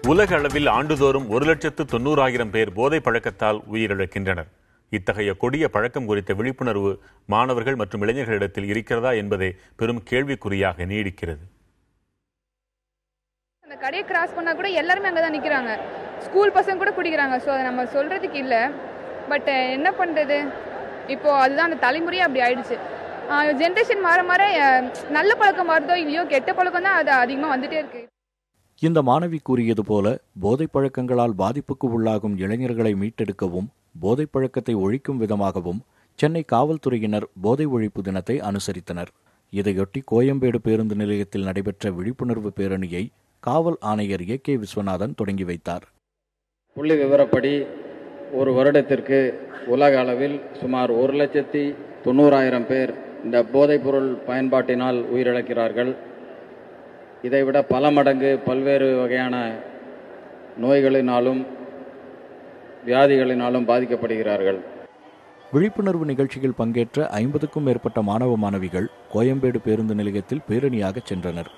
உலக அளவில் ஆண்டுதோறும் 1,90,000 பேர் போதை பழக்கத்தால் உயிரிழக்கின்றனர். இத்தகைய கொடிய பழக்கம் குறித்த விழிப்புணர்வு மாணவர்கள் மற்றும் இளைஞர்களிடத்தில் இருக்கிறதா என்பதே பெரும் கேள்விக்குறியாக நீடிக்கிறது. அந்த கடையை கிராஸ் பண்ணா கூட எல்லாருமே அங்கே தான் நிற்கிறாங்க. ஸ்கூல் பசங்க கூட குடிக்கிறாங்க. ஸோ அதை நம்ம சொல்றதுக்கு இல்லை. பட் என்ன பண்ணுறது, இப்போ அதுதான் அந்த தலைமுறையே அப்படி ஆயிடுச்சு. ஜென்ரேஷன் மாற மாற நல்ல பழக்கம் மாறுதோ இல்லையோ கெட்ட பழக்கம் தான் அது அதிகமாக வந்துட்டே இருக்கு. இந்த மாணவி கூறியது போல போதைப் பழக்கங்களால் பாதிப்புக்கு உள்ளாகும் இளைஞர்களை மீட்டெடுக்கவும் போதைப் பழக்கத்தை ஒழிக்கும் விதமாகவும் சென்னை காவல்துறையினர் போதை ஒழிப்பு தினத்தை அனுசரித்தனர். இதையொட்டி கோயம்பேடு பேருந்து நிலையத்தில் நடைபெற்ற விழிப்புணர்வு பேரணியை காவல் ஆணையர் ஏ.கே. விஸ்வநாதன் தொடங்கி வைத்தார். புள்ளி விவரப்படி ஒரு வருடத்திற்கு உலக அளவில் சுமார் 1,90,000 பேர் இந்த போதைப்பொருள் பயன்பாட்டினால் உயிரிழக்கிறார்கள். இதைவிட பல மடங்கு பல்வேறு வகையான நோய்களினாலும் வியாதிகளினாலும் பாதிக்கப்படுகிறார்கள். விழிப்புணர்வு நிகழ்ச்சியில் பங்கேற்ற 50க்கும் மேற்பட்ட மாணவ மாணவிகள் கோயம்பேடு பேருந்து நிலையத்தில் பேரணியாக சென்றனர்.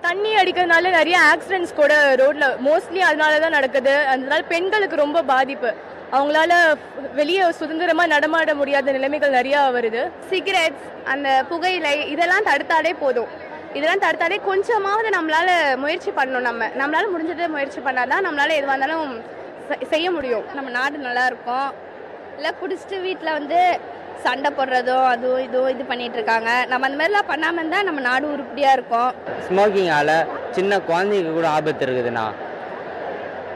தண்ணி அடிக்கிறதுனால நிறைய ஆக்சிடென்ட்ஸ் கூட ரோட்ல மோஸ்ட்லி அதனால தான் நடக்குது. அதனால பெண்களுக்கு ரொம்ப பாதிப்பு. அவங்களால வெளியே சுதந்திரமா நடமாட முடியாத நிலைமைகள் நிறைய வருது. சிகரெட்ஸ், அந்த புகையிலை இதெல்லாம் தடுத்தாலே போதும். இதெல்லாம் தடுத்தாலே கொஞ்சமாவது நம்மளால முயற்சி பண்ணணும். நம்மளால முடிஞ்சதை முயற்சி பண்ணாதான் நம்மளால எதுவாக இருந்தாலும் செய்ய முடியும். நம்ம நாடு நல்லா இருக்கும். இல்லை குடிச்சிட்டு வீட்டில் சண்டை போடுறதோ அதுவும் இதுவும் இது பண்ணிட்டு இருக்காங்க. நம்ம அந்த மாதிரிலாம் பண்ணாமல் இருந்தால் நம்ம நாடு உருப்படியாக இருக்கும். ஸ்மோக்கிங்கால சின்ன குழந்தைக்கு கூட ஆபத்து இருக்குதுண்ணா.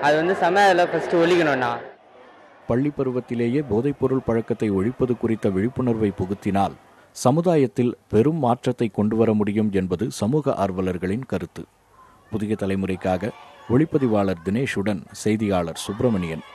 அது சமையலில் ஃபஸ்ட்டு ஒழிக்கணும்ண்ணா. பள்ளி பருவத்திலேயே போதைப்பொருள் பழக்கத்தை ஒழிப்பது குறித்த விழிப்புணர்வை புகுத்தினால் சமுதாயத்தில் பெரும் மாற்றத்தை கொண்டுவர முடியும் என்பது சமூக ஆர்வலர்களின் கருத்து. புதிய தலைமுறைக்காக ஒளிப்பதிவாளர் தினேஷுடன் செய்தியாளர் சுப்பிரமணியன்.